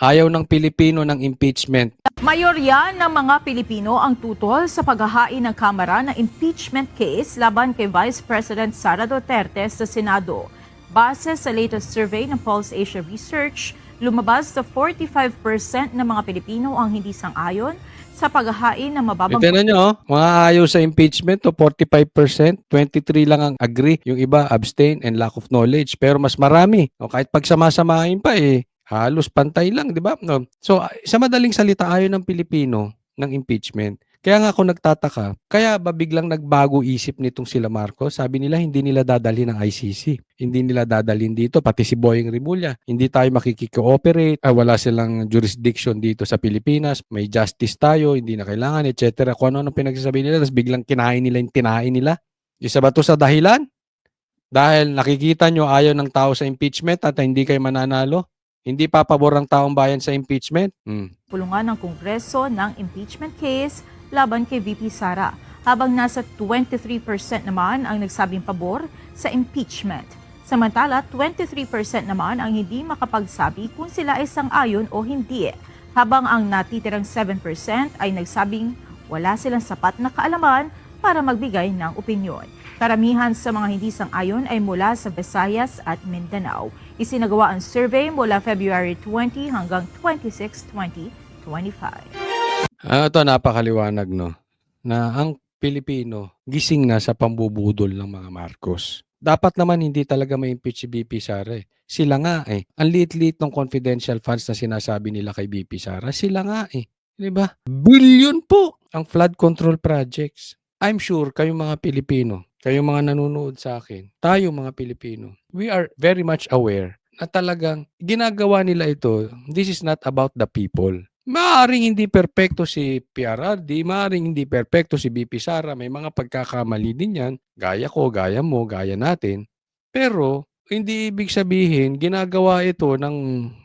Ayaw ng Pilipino ng impeachment. Mayorya ng mga Pilipino ang tutol sa paghahain ng Kamara ng impeachment case laban kay Vice President Sara Duterte sa Senado. Base sa latest survey ng Pulse Asia Research, lumabas sa 45% ng mga Pilipino ang hindi sang-ayon sa paghahain ng mababang Tignan nyo, mga ayaw sa impeachment, 45%, 23 lang ang agree, yung iba abstain and lack of knowledge. Pero mas marami, kahit pagsama-samahin pa halos pantay lang, di ba? No? So, sa madaling salita, ayaw ng Pilipino ng impeachment. Kaya nga ako nagtataka, kaya ba biglang nagbago isip nitong sila Marcos? Sabi nila hindi nila dadalhin ng ICC. Hindi nila dadalhin dito, pati si Boying Rimulya. Hindi tayo makikikooperate, wala silang jurisdiction dito sa Pilipinas, may justice tayo, hindi na kailangan, etc. Kung ano-ano pinagsasabi nila, tapos biglang kinain nila yung tinain nila. Isa ba to sa dahilan? Dahil nakikita nyo ayaw ng tao sa impeachment at hindi kayo mananalo? Hindi pa pabor ang taong bayan sa impeachment? pulungan ng Kongreso ng impeachment case laban kay VP Sara, habang nasa 23% naman ang nagsabing pabor sa impeachment. Samantala, 23% naman ang hindi makapagsabi kung sila ay sang-ayon o hindi, habang ang natitirang 7% ay nagsabing wala silang sapat na kaalaman para magbigay ng opinyon. Karamihan sa mga hindi sang-ayon ay mula sa Visayas at Mindanao. Isinagawa ang survey mula February 20 hanggang 26, 2025. Ito napakaliwanag, no? Na ang Pilipino gising na sa pambubudol ng mga Marcos. Dapat naman hindi talaga ma-impeach si BP Sara eh. Sila nga eh. Ang liit-liit ng confidential funds na sinasabi nila kay BP Sara, sila nga eh. Di ba? Billion po ang flood control projects. I'm sure kayong mga Pilipino, kayong mga nanonood sa akin, tayo mga Pilipino, we are very much aware na talagang ginagawa nila ito, this is not about the people. Maaring hindi perpekto si PRRD, maaring hindi perpekto si BP Sara, may mga pagkakamali din yan, gaya ko, gaya mo, gaya natin. Pero hindi ibig sabihin ginagawa ito ng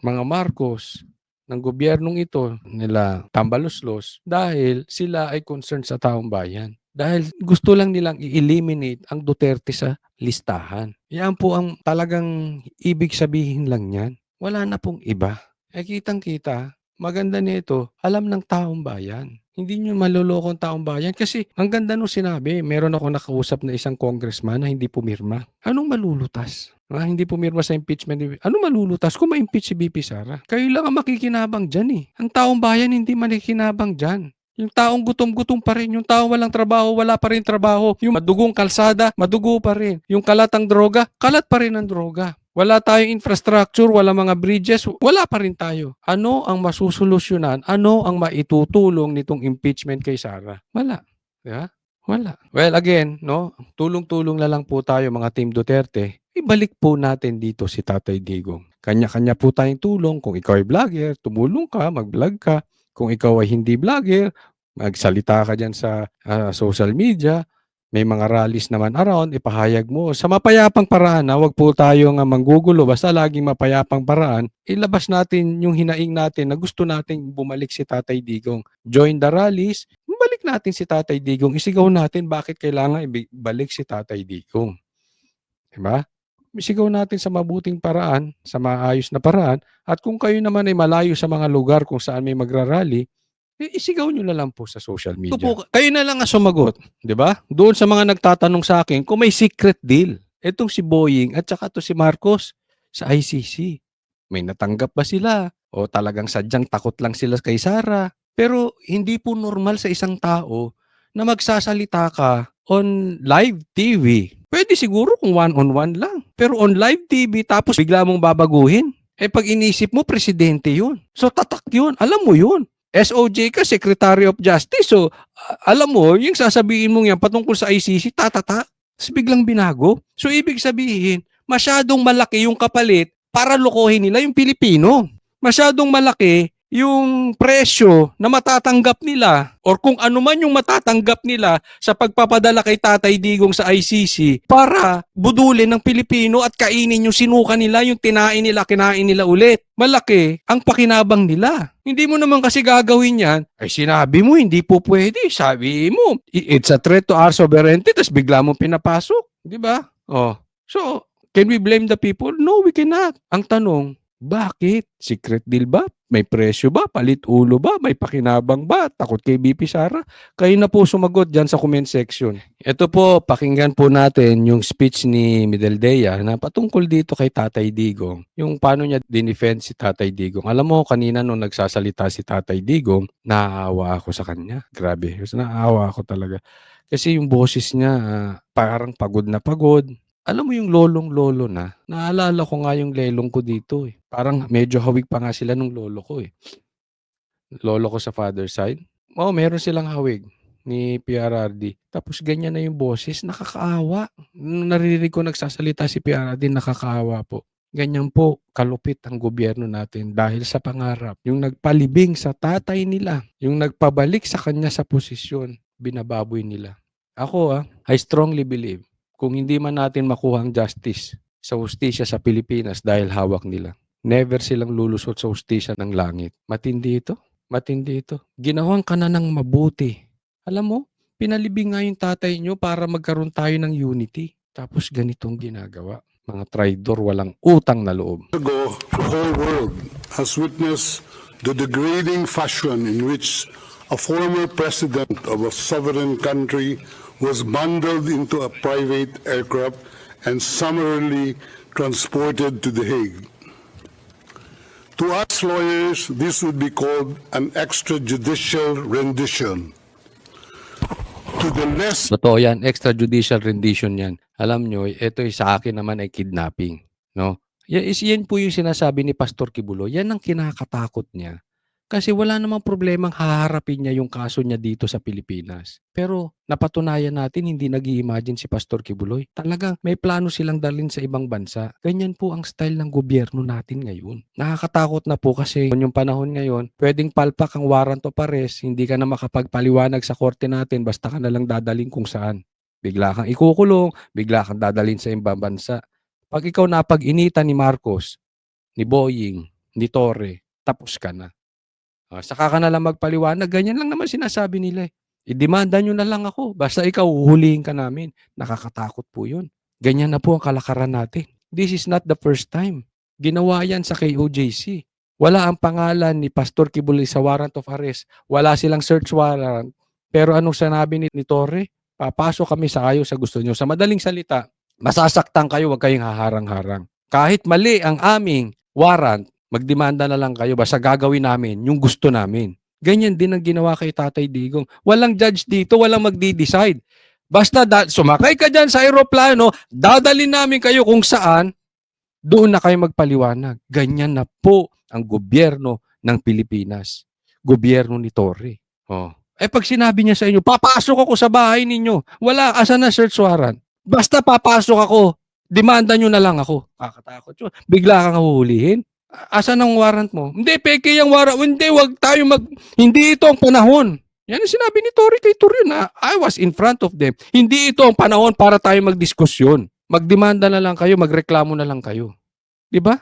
mga Marcos, ng gobyernong ito nila Tambaluslos dahil sila ay concerned sa taong bayan. Dahil gusto lang nilang i-eliminate ang Duterte sa listahan. Yan po ang talagang ibig sabihin lang yan. Wala na pong iba. Kitang-kita, maganda nito, alam ng taong bayan. Hindi nyo maloloko ang taong bayan kasi ang ganda nung sinabi, meron ako nakausap na isang congressman na hindi pumirma. Anong malulutas? Hindi pumirma sa impeachment. Anong malulutas kung ma-impeach si BP Sara? Kayo lang ang makikinabang dyan eh. Ang taong bayan hindi makikinabang dyan. Yung taong gutom-gutom pa rin. Yung taong walang trabaho, wala pa rin trabaho. Yung madugong kalsada, madugo pa rin. Yung kalatang droga, kalat pa rin ang droga. Wala tayong infrastructure, wala mga bridges, wala pa rin tayo. Ano ang masusolusyonan? Ano ang maitutulong nitong impeachment kay Sara? Wala. Yeah? Wala. Well, again, no, tulong-tulong na lang po tayo mga Team Duterte. Ibalik po natin dito si Tatay Digong. Kanya-kanya po tayong tulong. Kung ikaw ay vlogger, tumulong ka, mag-vlog ka. Kung ikaw ay hindi vlogger, magsalita ka dyan sa social media. May mga rallies naman around, ipahayag mo. Sa mapayapang paraan, wag po tayo nga manggugulo. Basta laging mapayapang paraan, ilabas natin yung hinaing natin na gusto nating bumalik si Tatay Digong. Join the rallies, balik natin si Tatay Digong. Isigaw natin bakit kailangan ibalik si Tatay Digong. Diba? Isigaw natin sa mabuting paraan, sa maayos na paraan. At kung kayo naman ay malayo sa mga lugar kung saan may magrarally, isigaw nyo na lang po sa social media. Kayo na lang ang sumagot, di ba? Doon sa mga nagtatanong sa akin kung may secret deal. Itong si Boying at saka to si Marcos sa ICC. May natanggap ba sila? O talagang sadyang takot lang sila kay Sara? Pero hindi po normal sa isang tao na magsasalita ka on live TV. Pwede siguro kung one-on-one lang. Pero on live TV tapos bigla mong babaguhin. Pag inisip mo, presidente yun. So tatak yun. Alam mo yun. SOJ ka, Secretary of Justice. So, alam mo, yung sasabihin mong yan patungkol sa ICC, tatata. Tapos biglang binago. So, ibig sabihin, masyadong malaki yung kapalit para lokohin nila yung Pilipino. Masyadong malaki yung presyo na matatanggap nila or kung ano man yung matatanggap nila sa pagpapadala kay Tatay Digong sa ICC para budulin ng Pilipino at kainin yung sinuka nila, yung tinain nila, kinain nila ulit. Malaki ang pakinabang nila. Hindi mo naman kasi gagawin yan. Ay sinabi mo, hindi po pwede. Sabi mo, it's a threat to our sovereignty, tapos bigla mo pinapasok. Di ba? Oh. So, can we blame the people? No, we cannot. Ang tanong, Bakit? Secret deal ba? May presyo ba? Palit ulo ba? May pakinabang ba? Takot kay VP Sara? Kayo na po sumagot dyan sa comment section. Ito po, pakinggan po natin yung speech ni Mideldea na patungkol dito kay Tatay Digong. Yung paano niya dinefend si Tatay Digong. Alam mo, kanina nung nagsasalita si Tatay Digong, naaawa ako sa kanya. Grabe. Naaawa ako talaga. Kasi yung boses niya, parang pagod na pagod. Alam mo yung lolong-lolo na, naalala ko nga yung lelong ko dito, Parang medyo hawig pa nga sila nung lolo ko, Lolo ko sa father side. Oo, meron silang hawig ni PRRD. Tapos ganyan na yung boses, nakakaawa. Nung naririnig ko nagsasalita si PRRD, nakakaawa po. Ganyan po, kalupit ang gobyerno natin dahil sa pangarap. Yung nagpalibing sa tatay nila, yung nagpabalik sa kanya sa posisyon, binababoy nila. Ako, I strongly believe kung hindi man natin makuha ang justice sa hustisya sa Pilipinas dahil hawak nila, never silang lulusot sa hustisya ng langit. Matindi ito. Matindi ito. Ginawan ka na ng mabuti. Alam mo, pinalibing nga yung tatay nyo para magkaroon tayo ng unity. Tapos ganitong ginagawa. Mga traidor, walang utang na loob. Ago, the whole world has witnessed the degrading fashion in which a former president of a sovereign country was bundled into a private aircraft and summarily transported to The Hague. To us lawyers, this would be called an extrajudicial rendition. To the less Totoo yan, extrajudicial rendition yan. Alam nyo, ito sa akin naman ay kidnapping. No? Yan po yung sinasabi ni Pastor Kibuloy. Yan ang kinakatakot niya. Kasi wala namang problemang haharapin niya yung kaso niya dito sa Pilipinas. Pero napatunayan natin hindi nag-i-imagine si Pastor Kibuloy. Talagang may plano silang dalhin sa ibang bansa. Ganyan po ang style ng gobyerno natin ngayon. Nakakatakot na po kasi yung panahon ngayon, pwedeng palpak ang warrant of arrest, hindi ka na makapagpaliwanag sa korte natin, basta ka na lang dadaling kung saan. Bigla kang ikukulong, bigla kang dadalhin sa ibang bansa. Pag ikaw napag-initan ni Marcos, ni Boying, ni Torre, tapos ka na. Saka ka na lang magpaliwanag, ganyan lang naman sinasabi nila. I-demanda nyo na lang ako, basta ikaw huhulihin ka namin. Nakakatakot po yun. Ganyan na po ang kalakaran natin. This is not the first time. Ginawa yan sa KOJC. Wala ang pangalan ni Pastor Kibuloy sa warrant of arrest. Wala silang search warrant. Pero anong sinabi ni Torre? Papasok kami sa kayo sa gusto nyo. Sa madaling salita, masasaktan kayo, huwag kayong haharang-harang. Kahit mali ang aming warrant, magdemanda na lang kayo, basta gagawin namin yung gusto namin. Ganyan din ang ginawa kay Tatay Digong. Walang judge dito, walang magdi-decide. Basta sumakay ka dyan sa aeroplano, dadalhin namin kayo kung saan, doon na kayo magpaliwanag. Ganyan na po ang gobyerno ng Pilipinas. Gobyerno ni Torre. Pag sinabi niya sa inyo, papasok ako sa bahay ninyo. Wala, asan na search warrant? Basta papasok ako, demanda nyo na lang ako. Kakatakot yun. Bigla kang huhulihin. Asan ang warrant mo? Hindi, peke yung warrant. Hindi, hindi ito ang panahon. Yan ang sinabi ni Torre kay Torre na I was in front of them. Hindi ito ang panahon para tayo magdiskusyon. Magdemanda na lang kayo, magreklamo na lang kayo. Di ba?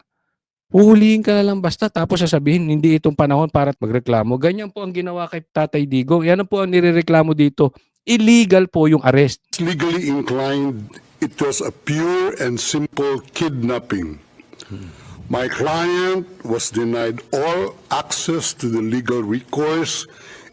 Huhulihin ka na lang basta tapos sasabihin hindi itong panahon para magreklamo. Ganyan po ang ginawa kay Tatay Digong. Yan po ang nirereklamo dito. Illegal po yung arrest. legally inclined, it was a pure and simple kidnapping. My client was denied all access to the legal recourse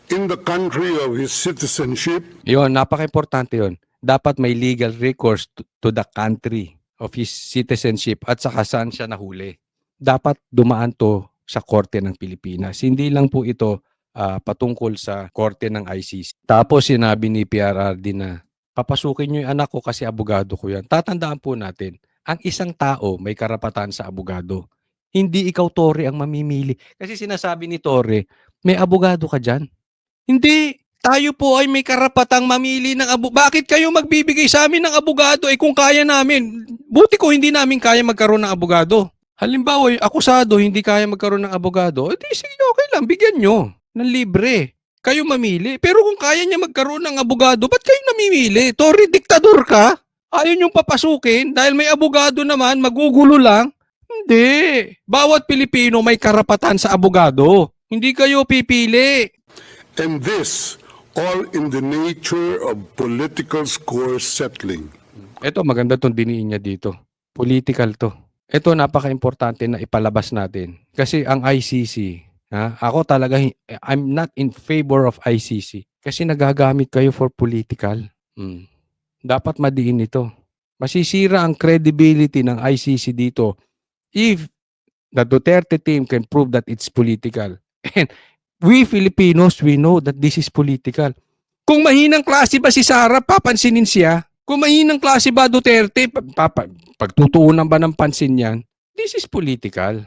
in the country of his citizenship. Yun, napaka-importante yun. Dapat may legal recourse to the country of his citizenship at saka saan siya nahuli. Dapat dumaan to sa korte ng Pilipinas. Hindi lang po ito patungkol sa korte ng ICC. Tapos sinabi ni PRRD na papasukin niyo yung anak ko kasi abogado ko yan. Tatandaan po natin, ang isang tao may karapatan sa abogado. Hindi ikaw, Torre, ang mamimili. Kasi sinasabi ni Torre, may abogado ka dyan. Hindi. Tayo po ay may karapatang mamili ng abogado. Bakit kayo magbibigay sa amin ng abogado? Kung kaya namin, buti ko hindi namin kaya magkaroon ng abogado. Halimbawa, akusado, hindi kaya magkaroon ng abogado, di sige, okay lang, bigyan nyo ng libre. Kayo mamili. Pero kung kaya niya magkaroon ng abogado, ba't kayo namimili? Torre, diktador ka? Ayaw niyong papasukin dahil may abogado naman, magugulo lang? Hindi. Bawat Pilipino may karapatan sa abogado. Hindi kayo pipili. And this, all in the nature of political score settling. Ito, maganda itong diniin niya dito. Political to. Ito napaka-importante na ipalabas natin. Kasi ang ICC, ako talaga, I'm not in favor of ICC. Kasi nagagamit kayo for political. Dapat madiin ito. Masisira ang credibility ng ICC dito if the Duterte team can prove that it's political. And we Filipinos, we know that this is political. Kung mahinang klase ba si Sara, papansinin siya? Kung mahinang klase ba Duterte, pagtutuunan ba ng pansin yan? This is political.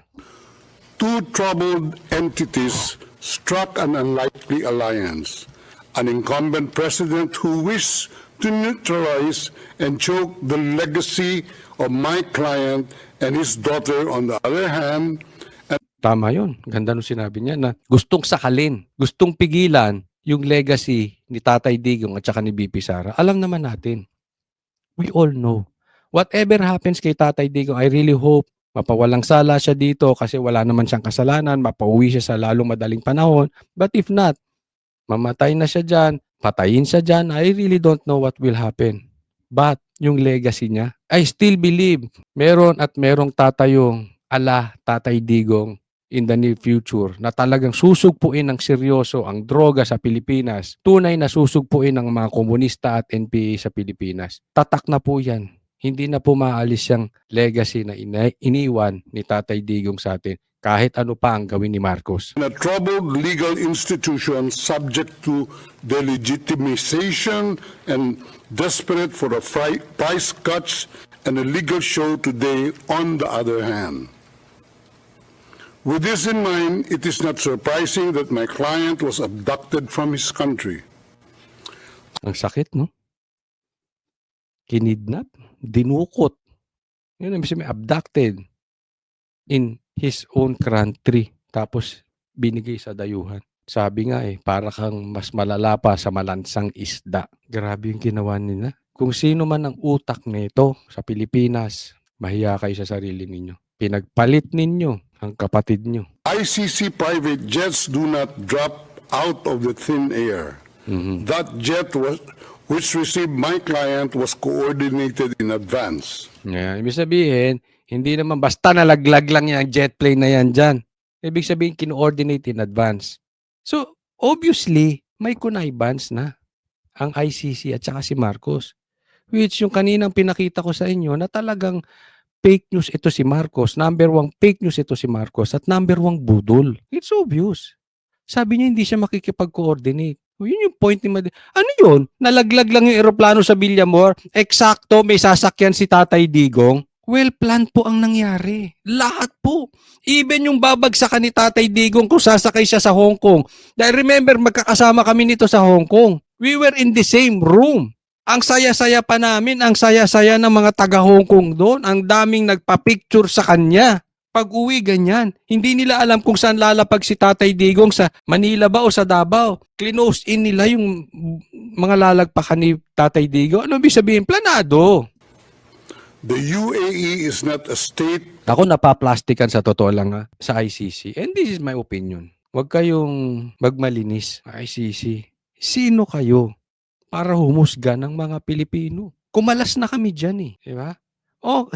Two troubled entities struck an unlikely alliance. An incumbent president who wished to neutralize and choke the legacy of my client and his daughter on the other hand. Tama yun. Ganda nung sinabi niya na gustong sakalin, gustong pigilan yung legacy ni Tatay Digong at saka ni BP Sara. Alam naman natin. We all know. Whatever happens kay Tatay Digong, I really hope mapawalang sala siya dito kasi wala naman siyang kasalanan, mapauwi siya sa lalong madaling panahon. But if not, mamatay na siya dyan, patayin siya dyan, I really don't know what will happen. But yung legacy niya, I still believe meron at merong tatayong ala Tatay Digong in the near future na talagang susugpuin ng seryoso ang droga sa Pilipinas. Tunay na susugpuin ng mga komunista at NPA sa Pilipinas. Tatak na po yan. Hindi na po maalis yung legacy na iniwan ni Tatay Digong sa atin kahit ano pa ang gawin ni Marcos. A troubled legal institution subject to delegitimization and desperate for a price cuts and a legal show today on the other hand. With this in mind, it is not surprising that my client was abducted from his country. Ang sakit, no? Kinidnap, dinukot. Yun ang sabi, abducted in his own country. Tapos binigay sa dayuhan. Sabi nga para kang mas malala pa sa malansang isda. Grabe yung ginawa nila. Kung sino man ang utak nito sa Pilipinas, mahiya kayo sa sarili ninyo. Pinagpalit ninyo ang kapatid nyo. ICC private jets do not drop out of the thin air. That jet which received my client was coordinated in advance. Ibig sabihin, hindi naman basta nalaglag lang yung jet plane na yan dyan. Ibig sabihin, kino-ordinate in advance. So, obviously, may connivance na ang ICC at saka si Marcos. Which yung kaninang pinakita ko sa inyo na talagang fake news ito si Marcos. Number 1, fake news ito si Marcos. At number 1, budol. It's obvious. Sabi niya hindi siya makikipag-coordinate. Yun yung point ni Ano yun? Nalaglag lang yung eroplano sa Villamor. Eksakto, may sasakyan si Tatay Digong. Well planned po ang nangyari. Lahat po. Even yung babagsakan ni Tatay Digong kung sasakay siya sa Hong Kong. Dahil remember, magkakasama kami nito sa Hong Kong. We were in the same room. Ang saya-saya pa namin, ang saya-saya ng mga taga-Hong Kong doon. Ang daming nagpa-picture sa kanya. Pag-uwi, ganyan. Hindi nila alam kung saan lalapag si Tatay Digong, sa Manila ba o sa Davao. Close in nila yung mga lalagpakan ni Tatay Digong. Ano ibig sabihin? Planado. The UAE is not a state. Ako napaplastikan sa totoo lang sa ICC. And this is my opinion. Huwag kayong magmalinis, ICC. Sino kayo para humusga ng mga Pilipino? Kumalas na kami dyan Diba?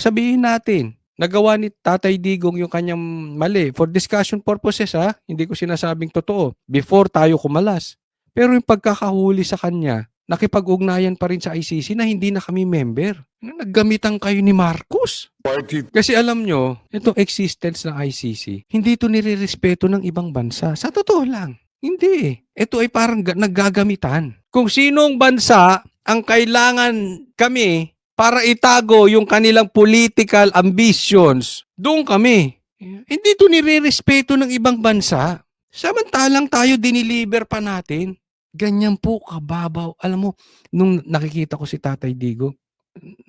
Sabihin natin, nagawa ni Tatay Digong yung kanyang mali. For discussion purposes hindi ko sinasabing totoo. Before tayo kumalas. Pero yung pagkakahuli sa kanya, nakipag-ugnayan pa rin sa ICC na hindi na kami member. Naggamitan kayo ni Marcos. Kasi alam nyo, itong existence ng ICC, hindi ito nire-respeto ng ibang bansa. Sa totoo lang. Hindi. Ito ay parang naggagamitan. Kung sinong bansa ang kailangan kami para itago yung kanilang political ambitions, doon kami. Hindi ito nire-respeto ng ibang bansa. Samantalang tayo diniliber pa natin. Ganyan po kababaw. Alam mo, nung nakikita ko si Tatay Digong,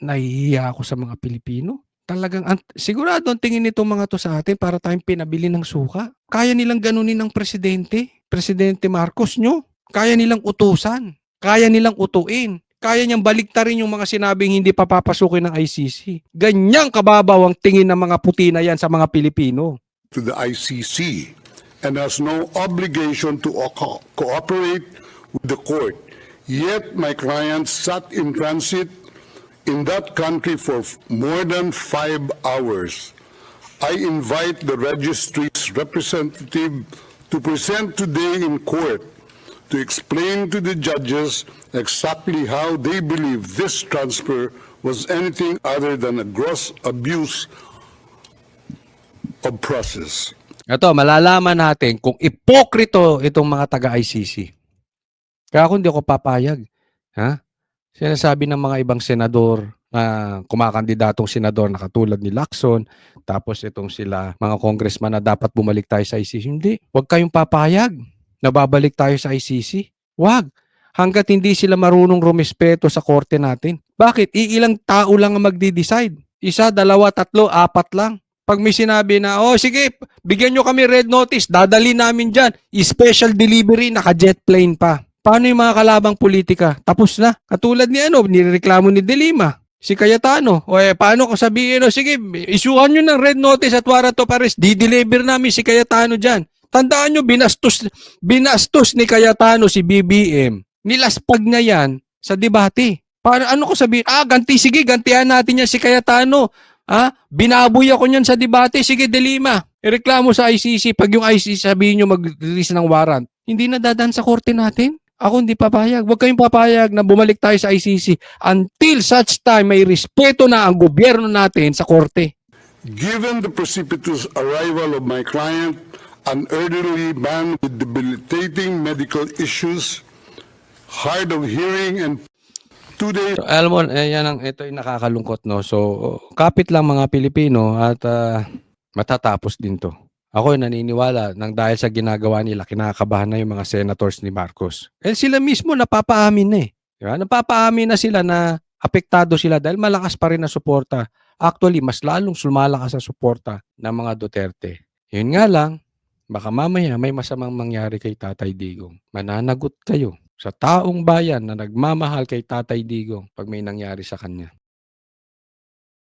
nahihiya ako sa mga Pilipino. Talagang, sigurado ang tingin nitong mga to sa atin para tayong pinabili ng suka. Kaya nilang ganunin ng Presidente Marcos nyo. Kaya nilang utusan. Kaya nilang utuin. Kaya niyang baliktarin yung mga sinabing hindi papapasukin ng ICC. Ganyang kababaw ang tingin ng mga puti na yan sa mga Pilipino. To the ICC and has no obligation to cooperate with the court. Yet my client sat in transit in that country for more than 5 hours. I invite the registry's representative to present today in court to explain to the judges exactly how they believe this transfer was anything other than a gross abuse of process. Ito, malalaman natin kung ipokrito itong mga taga-ICC. Kaya kung hindi ako papayag, ha? Sinasabi ng mga ibang senador na kumakandidatong senador na katulad ni Lacson, tapos itong sila, mga congressman na dapat bumalik tayo sa ICC. Hindi, huwag kayong papayag na babalik tayo sa ICC. Huwag. Hanggat hindi sila marunong rumespeto sa korte natin. Bakit? Iilang tao lang ang magdi-decide. Isa, dalawa, tatlo, apat lang. Pag may sinabi na, oh sige, bigyan nyo kami red notice, dadali namin dyan. Special delivery, naka-jet plane pa. Paano yung mga kalabang politika? Tapos na. Katulad ni nireklamo ni De Lima, si Cayetano. O paano ko sabihin, sige, isuhan nyo ng red notice at warrant of arrest, di-deliver namin si Cayetano dyan. Tandaan nyo, binastos ni Cayetano si BBM. Nilaspag na yan sa debate. Ano ko sabihin? Sige, gantihan natin yan si Cayetano. Binaboy ako niyan sa debate. Sige, De Lima, ireklamo sa ICC. Pag yung ICC sabihin nyo mag-release ng warrant, hindi na dadaan sa korte natin. Ako hindi papayag. Huwag kayong papayag na bumalik tayo sa ICC until such time may respeto na ang gobyerno natin sa korte. Given the precipitous arrival of my client, an elderly man with debilitating medical issues, hard of hearing, and 2 days. So, alam mo, ito yung nakakalungkot, no? So, kapit lang mga Pilipino at matatapos din to. Ako naniniwala nang dahil sa ginagawa nila, kinakabahan na yung mga senators ni Marcos. Sila mismo napapaamin na eh. Diba? Napapaamin na sila na apektado sila dahil malakas pa rin na suporta. Actually, mas lalong lumalakas sa suporta ng mga Duterte. Yun nga lang, baka mamaya may masamang mangyari kay Tatay Digong. Mananagot kayo sa taong bayan na nagmamahal kay Tatay Digong pag may nangyari sa kanya.